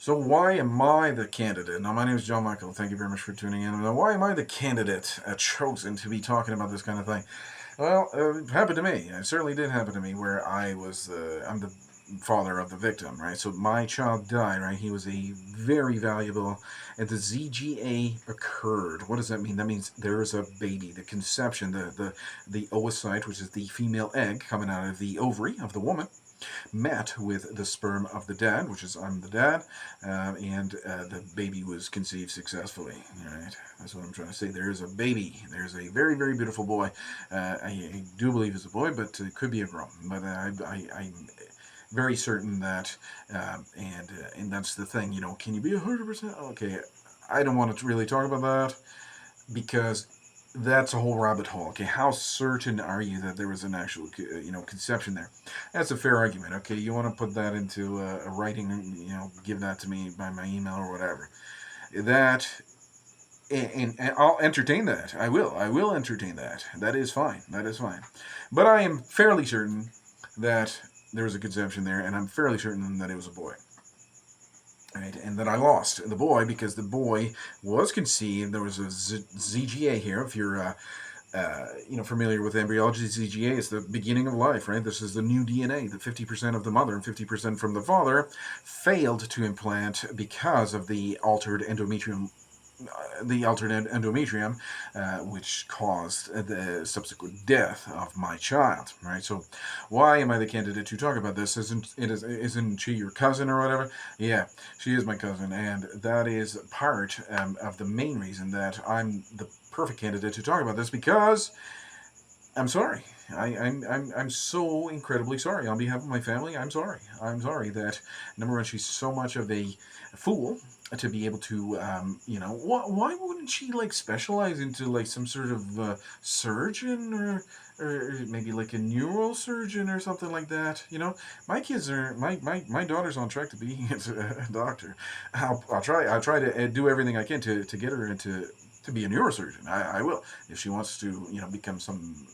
So why am I the candidate? Now, my name is John Michael. Thank you very much for tuning in. Now, why am I the candidate chosen to be talking about this kind of thing? Well, it happened to me. It certainly did happen to me where I'm the father of the victim, right? So my child died, right? He was a very valuable, and the ZGA occurred. What does that mean? That means there is a baby, the conception, the oocyte, which is the female egg coming out of the ovary of the woman, met with the sperm of the dad, which is I'm the dad, and the baby was conceived successfully. Right, that's what I'm trying to say. There is a baby. There's a very, very beautiful boy. I do believe it's a boy, but it could be a girl. But I'm very certain that, and that's the thing. Can you be 100%? Okay, I don't want to really talk about that because that's a whole rabbit hole. Okay, how certain are you that there was an actual, conception there? That's a fair argument. Okay, you want to put that into a writing, give that to me by my email or whatever. That, and I'll entertain that. I will. I will entertain that. That is fine. That is fine. But I am fairly certain that there was a conception there, and I'm fairly certain that it was a boy. Right, and then I lost the boy because the boy was conceived. There was a ZGA here. If you're familiar with embryology, ZGA is the beginning of life, right? This is the new DNA. The 50% of the mother and 50% from the father failed to implant because of the altered endometrium, which caused the subsequent death of my child. Right. So, why am I the candidate to talk about this? Isn't she your cousin or whatever? Yeah, she is my cousin, and that is part of the main reason that I'm the perfect candidate to talk about this because I'm sorry. I'm so incredibly sorry on behalf of my family. I'm sorry. I'm sorry that number one, she's so much of a fool to be able to, why wouldn't she like specialize into like some sort of surgeon or maybe like a neurosurgeon or something like that? My daughter's on track to being a doctor. I'll try to do everything I can to get her into to be a neurosurgeon. I will. If she wants to, become some,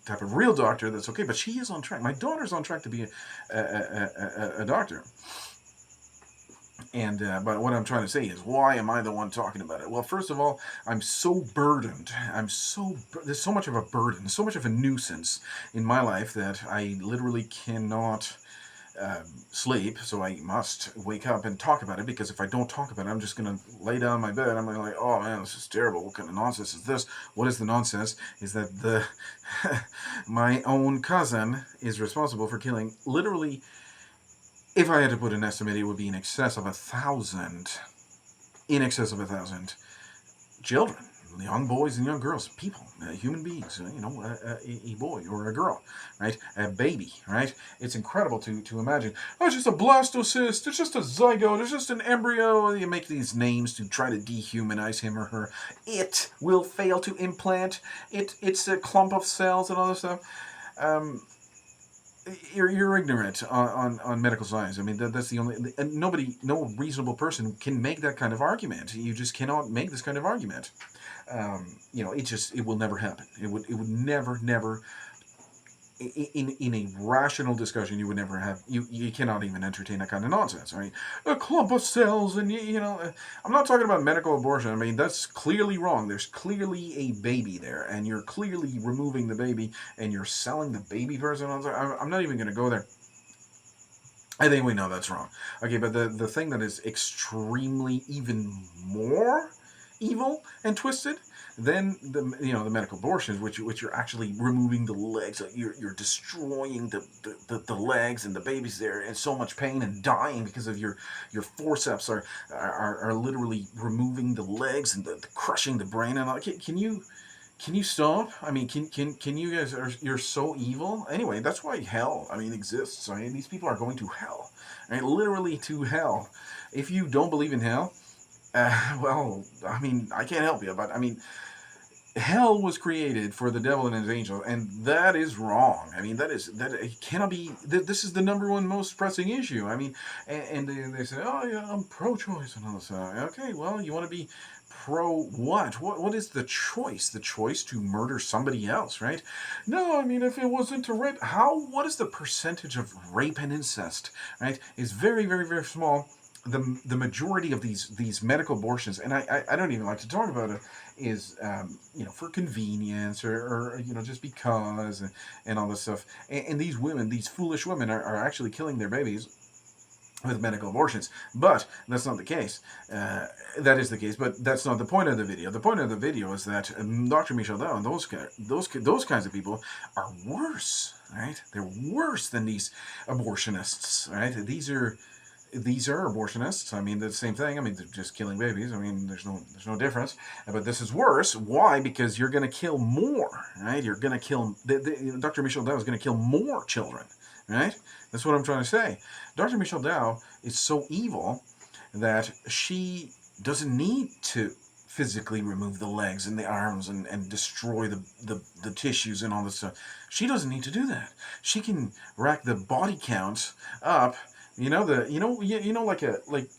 type of real doctor, that's okay. But she is on track. My daughter's on track to be a doctor. And but what I'm trying to say is, why am I the one talking about it? Well, first of all, I'm so burdened. There's so much of a burden, so much of a nuisance in my life that I literally cannot sleep, so I must wake up and talk about it because if I don't talk about it, I'm just going to lay down in my bed. I'm going to like, oh man, this is terrible. What kind of nonsense is this? What is the nonsense? Is that my own cousin is responsible for killing literally, if I had to put an estimate, it would be in excess of 1,000, children, young boys and young girls, people, human beings, a boy or a girl, right? A baby, right? It's incredible to imagine. Oh, it's just a blastocyst, it's just a zygote, it's just an embryo. You make these names to try to dehumanize him or her. It will fail to implant. It's a clump of cells and all this stuff. Um, you're ignorant on medical science. I mean, that's the only. No reasonable person can make that kind of argument. You just cannot make this kind of argument. It will never happen. It would never. In a rational discussion, you would never have you cannot even entertain that kind of nonsense, right? A clump of cells, and I'm not talking about medical abortion. I mean, that's clearly wrong. There's clearly a baby there, and you're clearly removing the baby, and you're selling the baby person. I'm not even going to go there. I think we know that's wrong. Okay, but the thing that is extremely even more evil and twisted than the medical abortions, which you're actually removing the legs, you're destroying the legs and the baby's there in so much pain and dying because of your forceps are literally removing the legs and the crushing the brain and all. Can you stop? I mean, can you guys you're so evil. Anyway, that's why hell, I mean, exists. I mean, these people are going to hell, right? Literally to hell. If you don't believe in hell, well, I mean, I can't help you, but I mean, hell was created for the devil and his angels, and that is wrong. I mean, that it cannot be. This is the number one most pressing issue. I mean, and they say, oh yeah, I'm pro-choice and all this. Okay, well, you want to be pro what? What is the choice? The choice to murder somebody else, right? No, I mean, if it wasn't to rape, how? What is the percentage of rape and incest? Right, is very, very, very small. the majority of these medical abortions, and I don't even like to talk about it, is for convenience or just because and all this stuff. And these women, these foolish women, are actually killing their babies with medical abortions. But that's not the case. Uh, that is the case, but that's not the point of the video. The point of the video is that Dr. Michel Dow and those kinds of people are worse, right? They're worse than these abortionists, right? These are abortionists. I mean, the same thing. I mean, they're just killing babies. I mean, there's no difference. But this is worse. Why? Because you're going to kill more, right? You're going to kill. Dr. Michel Dow is going to kill more children, right? That's what I'm trying to say. Dr. Michel Dow is so evil that she doesn't need to physically remove the legs and the arms and destroy the tissues and all this stuff. She doesn't need to do that. She can rack the body count up. Like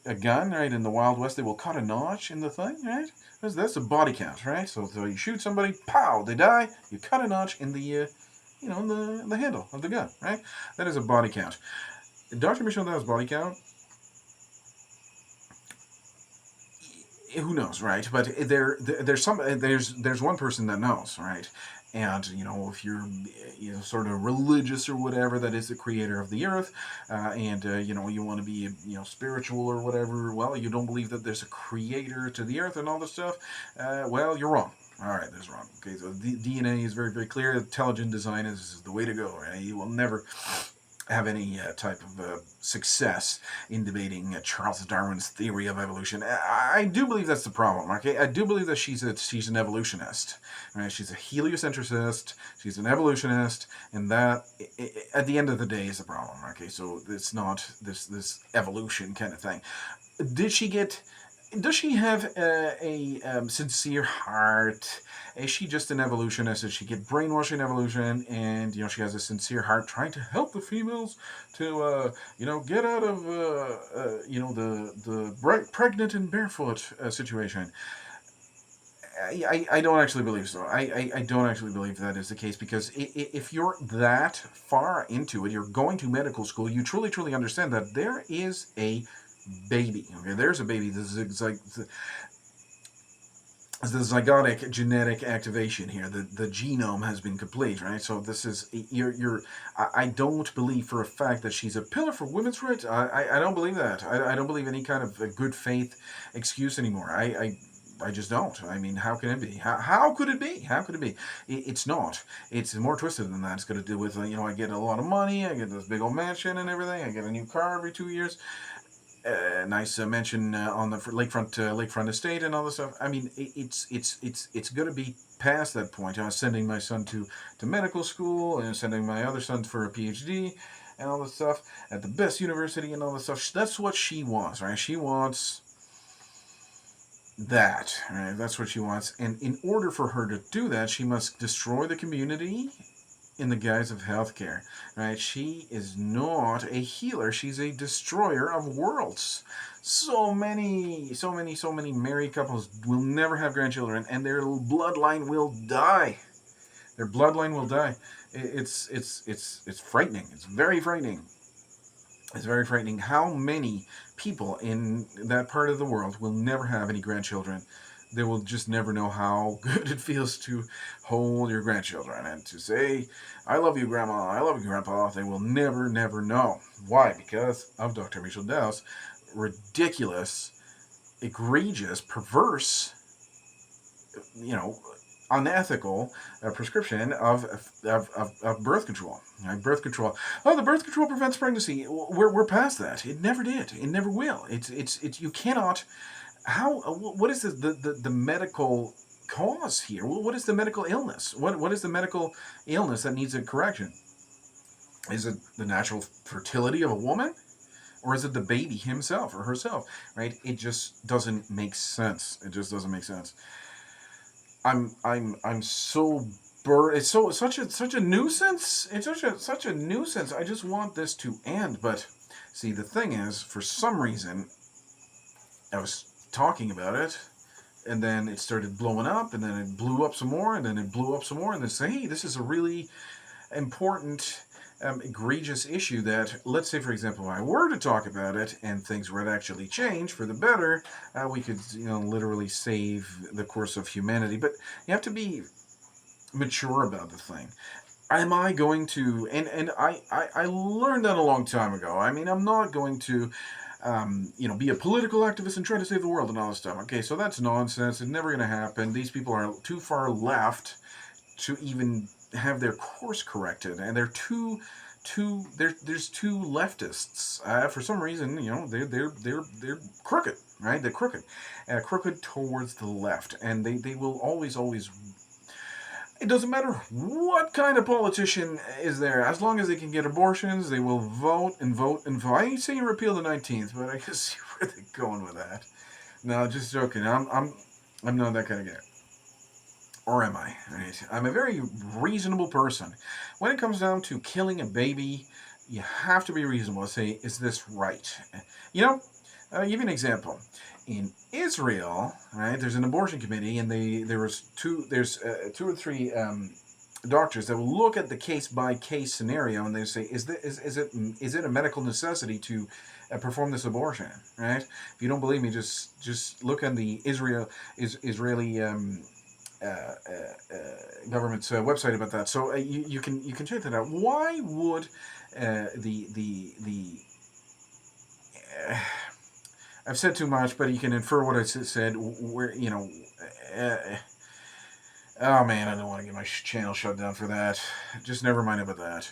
a gun, right? In the Wild West, they will cut a notch in the thing, right? That's a body count, right? So you shoot somebody, pow, they die. You cut a notch in the handle of the gun, right? That is a body count. Dr. Michel Dow's body count, who knows, right? But there's one person that knows, right? And if you're sort of religious or whatever, that is the creator of the earth, and you want to be spiritual or whatever. Well, you don't believe that there's a creator to the earth and all this stuff. Well, you're wrong. All right, that's wrong. Okay, so the DNA is very, very clear. Intelligent design is the way to go. Right? You will never have any type of success in debating Charles Darwin's theory of evolution. I do believe that's the problem. Okay, I do believe that she's an evolutionist. Right? She's a heliocentricist. She's an evolutionist, and that at the end of the day is the problem. Okay, so it's not this evolution kind of thing. Did she get? Does she have a sincere heart? Is she just an evolutionist? Does she get brainwashed in evolution? And she has a sincere heart, trying to help the females to get out of the pregnant and barefoot situation. I don't actually believe so. I don't actually believe that is the case, because if you're that far into it, you're going to medical school, you truly understand that there is a baby. Okay, there's a baby. This is like the zygotic genetic activation here. The genome has been complete, right? So this is you're. I don't believe for a fact that she's a pillar for women's rights. I don't believe that. I don't believe any kind of a good faith excuse anymore. I just don't. I mean, how can it be? How could it be? How could it be? It's not. It's more twisted than that. It's got to do with, I get a lot of money, I get this big old mansion and everything, I get a new car every 2 years, nice mansion on the lakefront estate and all this stuff. I mean, it's going to be past that point. I was sending my son to medical school and sending my other son for a PhD and all this stuff at the best university and all this stuff. That's what she wants, right? She wants that, right? That's what she wants. And in order for her to do that, she must destroy the community in the guise of healthcare, right? She is not a healer. She's a destroyer of worlds. So many married couples will never have grandchildren, and their bloodline will die. Their bloodline will die. It's frightening. It's very frightening. It's very frightening how many people in that part of the world will never have any grandchildren. They will just never know how good it feels to hold your grandchildren and to say, I love you, Grandma, I love you, Grandpa. They will never know. Why? Because of Dr. Michel Dow's ridiculous, egregious, perverse, you know, unethical prescription of birth control. Right? Birth control. Oh, the birth control prevents pregnancy. We're past that. It never did. It never will. It's you cannot. How? What is the medical cause here? What is the medical illness? What is the medical illness that needs a correction? Is it the natural fertility of a woman? Or is it the baby himself or herself? Right? It just doesn't make sense. It just doesn't make sense. I'm so It's such a nuisance. It's such a nuisance. I just want this to end. But see, the thing is, for some reason, I was talking about it, and then it started blowing up, and then it blew up some more, and then it blew up some more, and they say, hey, this is a really important egregious issue that, let's say, for example, if I were to talk about it and things were to actually change for the better, we could, literally save the course of humanity. But you have to be mature about the thing. Am I going to, and I learned that a long time ago. I mean, I'm not going to, be a political activist and try to save the world and all this stuff. Okay, so that's nonsense. It's never going to happen. These people are too far left to even have their course corrected, and there's two leftists. For some reason, they're crooked, right? They're crooked, crooked towards the left, and they will always. It doesn't matter what kind of politician is there, as long as they can get abortions, they will vote and vote and vote. I ain't saying repeal the 19th, but I can see where they're going with that. No, just joking. I'm not that kind of guy. Or am I? Right? I'm a very reasonable person. When it comes down to killing a baby, you have to be reasonable and say, is this right? You know, I'll give you an example. In Israel, right, there's an abortion committee, and there's two or three doctors that will look at the case by case scenario, and they say, is it a medical necessity to perform this abortion? Right? If you don't believe me, just look on the Israeli uh, uh, government's website about that. So you can check that out. Why would the I've said too much, but you can infer what I said. Where uh, oh man, I don't want to get my channel shut down for that. Just never mind about that.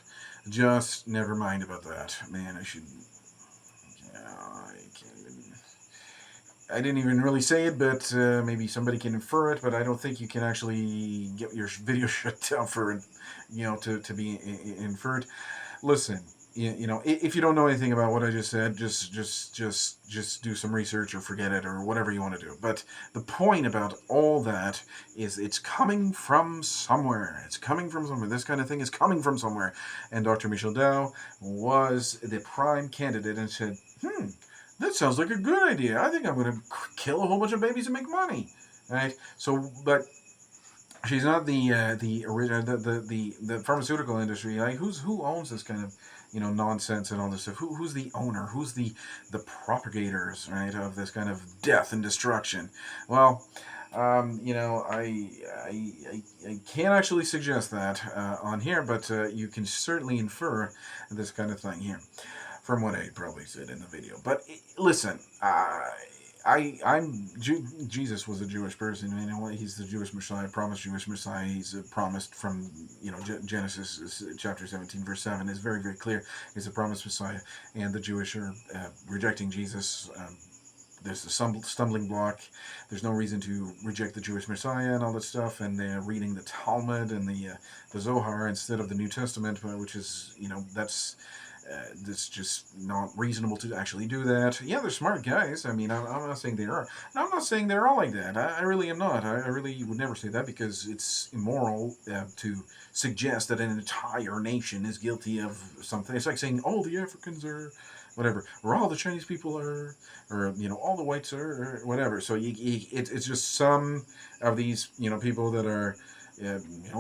Just never mind about that. Man, I should. I can't even. I didn't even really say it, but maybe somebody can infer it. But I don't think you can actually get your video shut down for, to be inferred. Listen, if you don't know anything about what I just said, just do some research or forget it or whatever you want to do. But the point about all that is it's coming from somewhere. It's coming from somewhere. This kind of thing is coming from somewhere. And Dr. Michel Dow was the prime candidate and said, that sounds like a good idea. I think I'm going to kill a whole bunch of babies and make money. Right? So, but she's not the original the pharmaceutical industry. Like who owns this kind of nonsense and all this stuff? Who's the owner? Who's the propagators, right, of this kind of death and destruction? Well, I can't actually suggest that on here, but you can certainly infer this kind of thing here from what I probably said in the video. But listen, Jesus was a Jewish person. He's the Jewish Messiah, promised Jewish Messiah. He's promised from Genesis chapter 17 verse 7 is very very clear. He's a promised Messiah, and the Jewish are rejecting Jesus. There's a stumbling block. There's no reason to reject the Jewish Messiah and all that stuff. And they're reading the Talmud and the Zohar instead of the New Testament, which is that's just not reasonable to actually do that. Yeah, they're smart guys. I mean, I'm not saying they are. And I'm not saying they're all like that. I really am not. I really would never say that because it's immoral to suggest that an entire nation is guilty of something. It's like saying all the Africans are whatever, or all the Chinese people are, or all the whites are, or whatever. So it's just some of these people that are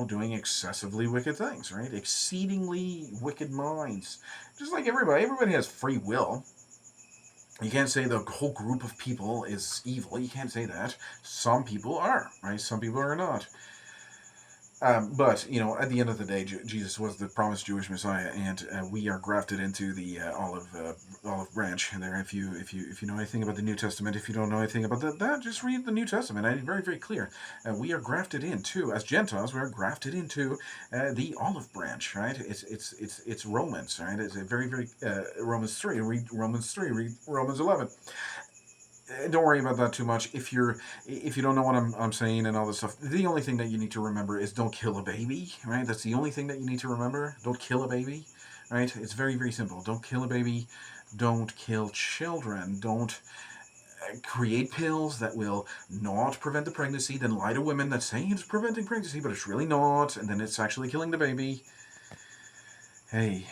doing excessively wicked things, right? Exceedingly wicked minds. Just like everybody has free will. You can't say the whole group of people is evil. You can't say that. Some people are, right? Some people are not. But at the end of the day, Jesus was the promised Jewish Messiah, and we are grafted into the olive branch. And there, if you know anything about the New Testament, if you don't know anything about that, just read the New Testament. And it's very very clear. We are grafted into, as Gentiles, we are grafted into the olive branch, right? It's Romans, right? It's a very very Romans 3. Read Romans 3. Read Romans 11. Don't worry about that too much. If you don't know what I'm saying and all this stuff, the only thing that you need to remember is don't kill a baby, right? That's the only thing that you need to remember. Don't kill a baby, right? It's very very simple. Don't kill a baby. Don't kill children. Don't create pills that will not prevent the pregnancy. Then lie to women that say it's preventing pregnancy, but it's really not, and then it's actually killing the baby. Hey,